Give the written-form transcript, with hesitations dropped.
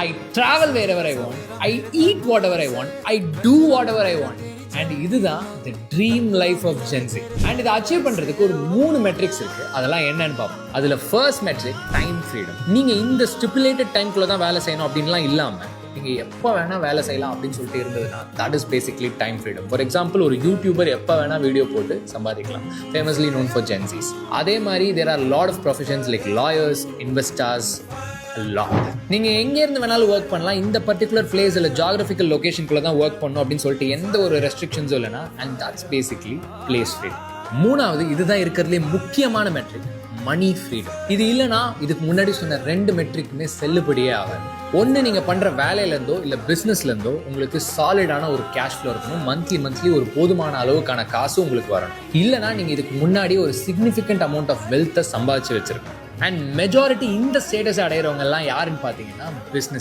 I travel wherever I want, I eat whatever I want, I do whatever I want. And இதுதான் the dream life of Gen Z. And இதை achieve பண்ணுறதுக்கு ஒரு 3 metrics இருக்குது. அதெல்லாம் என்னன்னு பார்ப்போம். அதில் ஃபர்ஸ்ட் மெட்ரிக் டைம் ஃப்ரீடம். நீங்கள் இந்த ஸ்டிப்புலேட்டட் டைம்குள்ளே தான் வேலை செய்யணும் அப்படின்லாம் இல்லாமல் நீங்கள் எப்போ வேணால் வேலை செய்யலாம் அப்படின்னு சொல்லிட்டு இருந்ததுன்னா that is basically time freedom. For example, ஒரு யூடியூபர் எப்போ வேணால் வீடியோ போட்டு சம்பாதிக்கலாம், ஃபேமஸ்லி நோன் ஃபார் ஜென்சிஸ். அதே மாதிரி there are lot of professions like lawyers, investors. நீங்கள் எங்கேருந்து வேணாலும் ஒர்க் பண்ணலாம். இந்த பர்டிகுலர் பிளேஸ் இல்லை ஜாகிரபிக்கல் லொகேஷனுக்குள்ள தான் ஒர்க் பண்ணணும் அப்படின்னு சொல்லிட்டு எந்த ஒரு ரெஸ்ட்ரிக்ஷன்ஸும் இல்லைனா, and that's basically place freedom. மூணாவது, இதுதான் இருக்கிறதுலே முக்கியமான மெட்ரிக், மணி ஃப்ரீடம். இது இல்லைனா இதுக்கு முன்னாடி சொன்ன 2 மெட்ரிக்குமே செல்லுபடியே ஆகாது. ஒன்று, நீங்கள் பண்ணுற வேலையிலேருந்தோ இல்லை பிஸ்னஸ்லேருந்தோ உங்களுக்கு சாலிடான ஒரு கேஷ் ஃப்ளோ இருக்கணும். மந்த்லி ஒரு போதுமான அளவுக்கான காசு உங்களுக்கு வரணும். இல்லைனா நீங்கள் இதுக்கு முன்னாடி ஒரு சிக்னிஃபிகண்ட் அமௌண்ட் ஆஃப் வெல்த்தை சம்பாதிச்சு வச்சிருக்கணும். அண்ட் மெஜாரிட்டி இந்த ஸ்டேட்டஸை அடைகிறவங்க எல்லாம் யாருன்னு பார்த்தீங்கன்னா பிஸ்னஸ்